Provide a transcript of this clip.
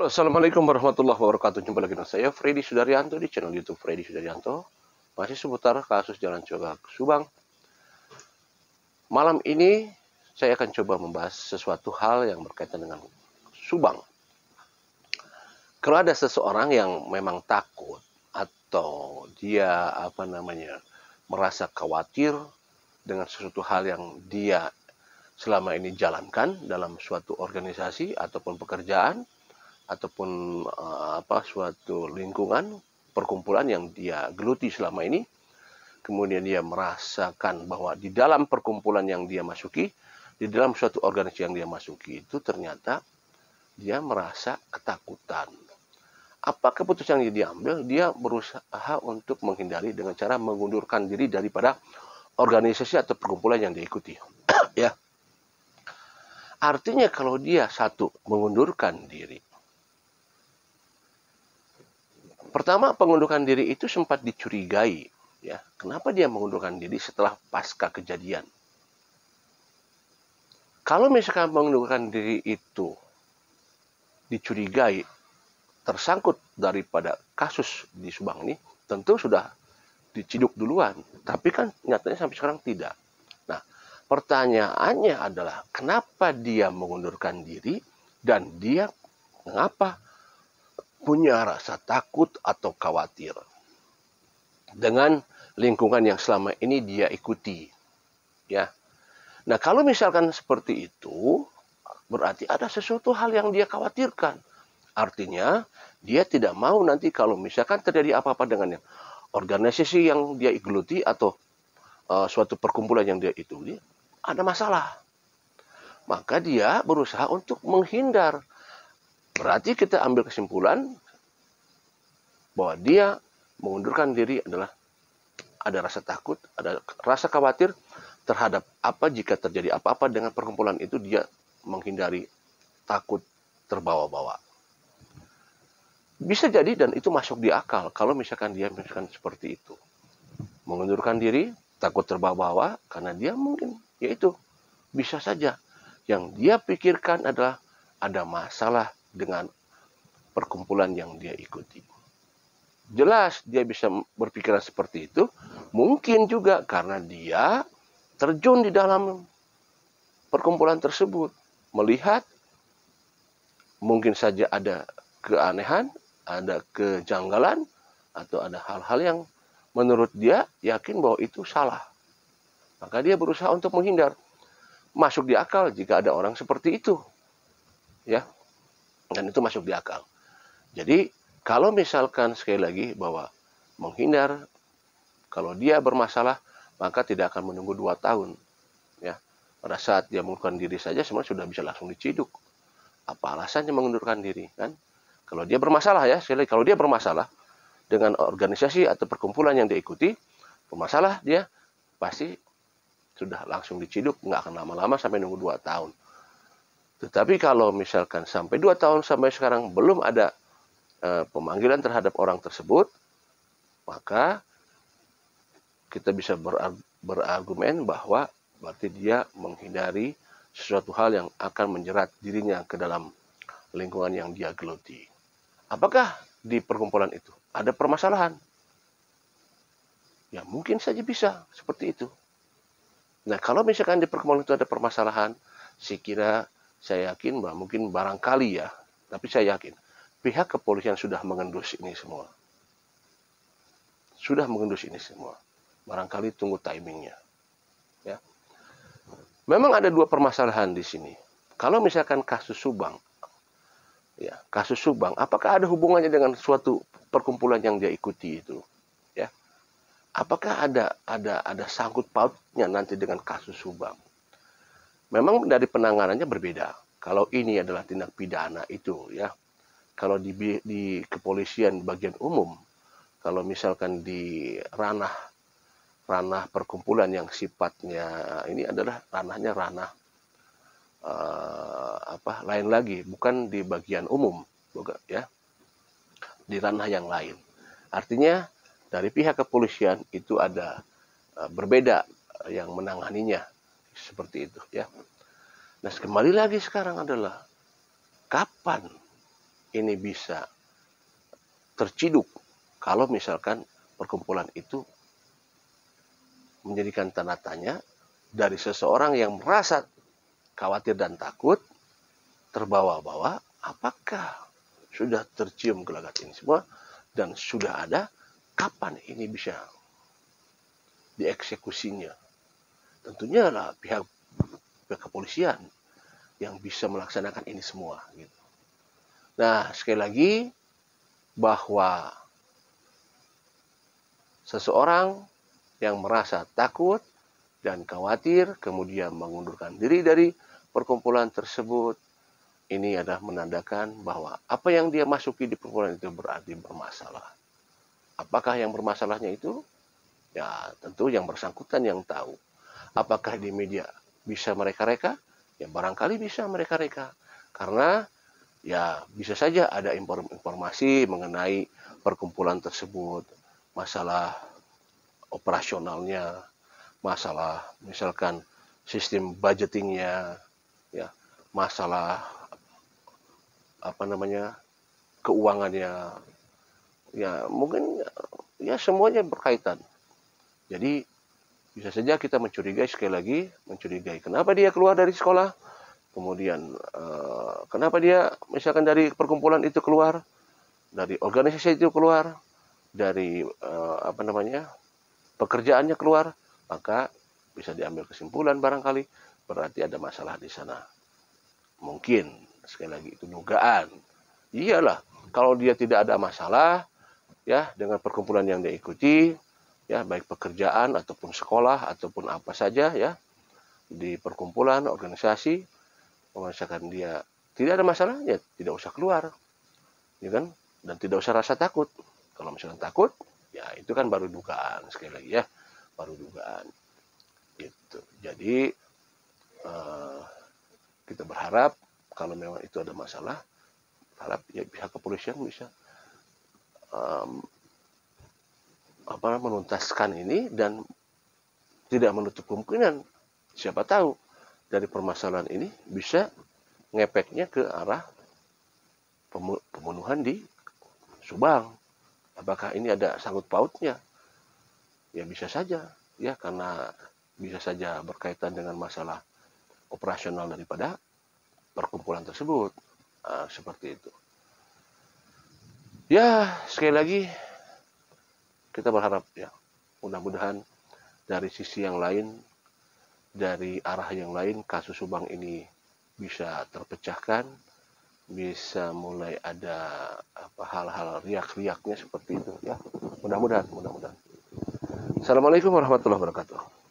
Assalamualaikum warahmatullahi wabarakatuh. Jumpa lagi dengan saya Freddy Sudaryanto di channel YouTube Freddy Sudaryanto. Masih seputar kasus Jalan Cogak Subang. Malam ini saya akan coba membahas sesuatu hal yang berkaitan dengan Subang. Kalau ada seseorang yang memang takut atau dia merasa khawatir dengan sesuatu hal yang dia selama ini jalankan dalam suatu organisasi ataupun pekerjaan ataupun suatu lingkungan perkumpulan yang dia geluti selama ini, kemudian dia merasakan bahwa di dalam perkumpulan yang dia masuki, di dalam suatu organisasi yang dia masuki itu ternyata dia merasa ketakutan. Apa keputusan yang diambil? Dia berusaha untuk menghindari dengan cara mengundurkan diri daripada organisasi atau perkumpulan yang diikuti. Ya. Artinya kalau dia mengundurkan diri. Pertama, pengunduran diri itu sempat dicurigai, ya. Kenapa dia mengundurkan diri setelah pasca kejadian? Kalau misalkan mengundurkan diri itu dicurigai tersangkut daripada kasus di Subang ini, tentu sudah diciduk duluan. Tapi kan nyatanya sampai sekarang tidak. Nah, pertanyaannya adalah kenapa dia mengundurkan diri dan dia mengapa punya rasa takut atau khawatir dengan lingkungan yang selama ini dia ikuti, ya. Nah, kalau misalkan seperti itu, berarti ada sesuatu hal yang dia khawatirkan. Artinya, dia tidak mau nanti kalau misalkan terjadi apa-apa dengan organisasi yang dia geluti atau suatu perkumpulan yang dia ikuti, ada masalah. Maka dia berusaha untuk menghindar. Berarti kita ambil kesimpulan bahwa dia mengundurkan diri adalah ada rasa takut, ada rasa khawatir terhadap apa jika terjadi apa-apa dengan perkumpulan itu, dia menghindari, takut terbawa-bawa. Bisa jadi dan itu masuk di akal kalau misalkan dia seperti itu. Mengundurkan diri, takut terbawa-bawa karena dia mungkin yaitu bisa saja yang dia pikirkan adalah ada masalah dengan perkumpulan yang dia ikuti. Jelas dia bisa berpikiran seperti itu, mungkin juga karena dia terjun di dalam perkumpulan tersebut, melihat mungkin saja ada keanehan, ada kejanggalan, atau ada hal-hal yang menurut dia yakin bahwa itu salah. Maka dia berusaha untuk menghindar. Masuk di akal jika ada orang seperti itu. Ya. Dan itu masuk di akal. Jadi, kalau misalkan sekali lagi bahwa menghindar, kalau dia bermasalah, maka tidak akan menunggu 2 tahun. Ya. Pada saat dia mengundurkan diri saja, sebenarnya sudah bisa langsung diciduk. Apa alasannya mengundurkan diri? Kan? Kalau dia bermasalah ya, sekali lagi, kalau dia bermasalah dengan organisasi atau perkumpulan yang dia ikuti, bermasalah dia pasti sudah langsung diciduk, nggak akan lama-lama sampai nunggu 2 tahun. Tetapi kalau misalkan sampai 2 tahun sampai sekarang belum ada pemanggilan terhadap orang tersebut, maka kita bisa berargumen bahwa berarti dia menghindari sesuatu hal yang akan menjerat dirinya ke dalam lingkungan yang dia geluti. Apakah di perkumpulan itu ada permasalahan? Ya mungkin saja bisa seperti itu. Nah, kalau misalkan di perkumpulan itu ada permasalahan, saya yakin bahwa mungkin barangkali ya, tapi saya yakin pihak kepolisian sudah mengendus ini semua. Sudah mengendus ini semua. Barangkali tunggu timingnya. Ya. Memang ada 2 permasalahan di sini. Kalau misalkan kasus Subang, ya, kasus Subang, apakah ada hubungannya dengan suatu perkumpulan yang dia ikuti itu? Ya. Apakah ada sangkut pautnya nanti dengan kasus Subang? Memang dari penanganannya berbeda. Kalau ini adalah tindak pidana itu, ya. Kalau di kepolisian bagian umum, kalau misalkan di ranah perkumpulan yang sifatnya ini adalah ranahnya lain lagi, bukan di bagian umum, ya, di ranah yang lain. Artinya dari pihak kepolisian itu ada berbeda yang menanganinya seperti itu, ya. Nah, kembali lagi sekarang adalah kapan ini bisa terciduk kalau misalkan perkumpulan itu menjadikan tanda tanya dari seseorang yang merasa khawatir dan takut, terbawa-bawa, apakah sudah tercium gelagat ini semua dan sudah ada, kapan ini bisa dieksekusinya? Tentunya lah pihak kepolisian yang bisa melaksanakan ini semua. Gitu. Nah, sekali lagi, bahwa seseorang yang merasa takut dan khawatir, kemudian mengundurkan diri dari perkumpulan tersebut, ini adalah menandakan bahwa apa yang dia masuki di perkumpulan itu berarti bermasalah. Apakah yang bermasalahnya itu? Ya, tentu yang bersangkutan yang tahu. Apakah di media bisa mereka reka? Ya, barangkali bisa mereka reka. Karena ya bisa saja ada informasi mengenai perkumpulan tersebut, masalah operasionalnya, masalah misalkan sistem budgetingnya, ya, masalah keuangannya, ya mungkin ya semuanya berkaitan. Jadi bisa saja kita mencurigai, sekali lagi mencurigai kenapa dia keluar dari sekolah, kemudian kenapa dia misalkan dari perkumpulan itu keluar, dari organisasi itu keluar, dari pekerjaannya keluar, maka bisa diambil kesimpulan barangkali berarti ada masalah di sana. Mungkin, sekali lagi itu dugaan. Iyalah, kalau dia tidak ada masalah ya dengan perkumpulan yang dia ikuti, ya baik pekerjaan ataupun sekolah ataupun apa saja ya di perkumpulan organisasi, misalkan dia tidak ada masalah, ya tidak usah keluar, ya kan? Dan tidak usah rasa takut. Kalau misalkan takut, ya itu kan baru dugaan, sekali lagi ya, baru dugaan. Gitu. Jadi kita berharap kalau memang itu ada masalah, berharap ya pihak kepolisian bisa menuntaskan ini dan tidak menutup kemungkinan, siapa tahu dari permasalahan ini bisa ngepeknya ke arah pembunuhan di Subang. Apakah ini ada sangkut pautnya? Ya bisa saja, ya karena bisa saja berkaitan dengan masalah operasional daripada perkumpulan tersebut. Seperti itu. Ya, sekali lagi kita berharap ya, mudah-mudahan dari sisi yang lain, dari arah yang lain, kasus Subang ini bisa terpecahkan, bisa mulai ada hal-hal riak-riaknya seperti itu ya. Mudah-mudahan. Assalamualaikum warahmatullahi wabarakatuh.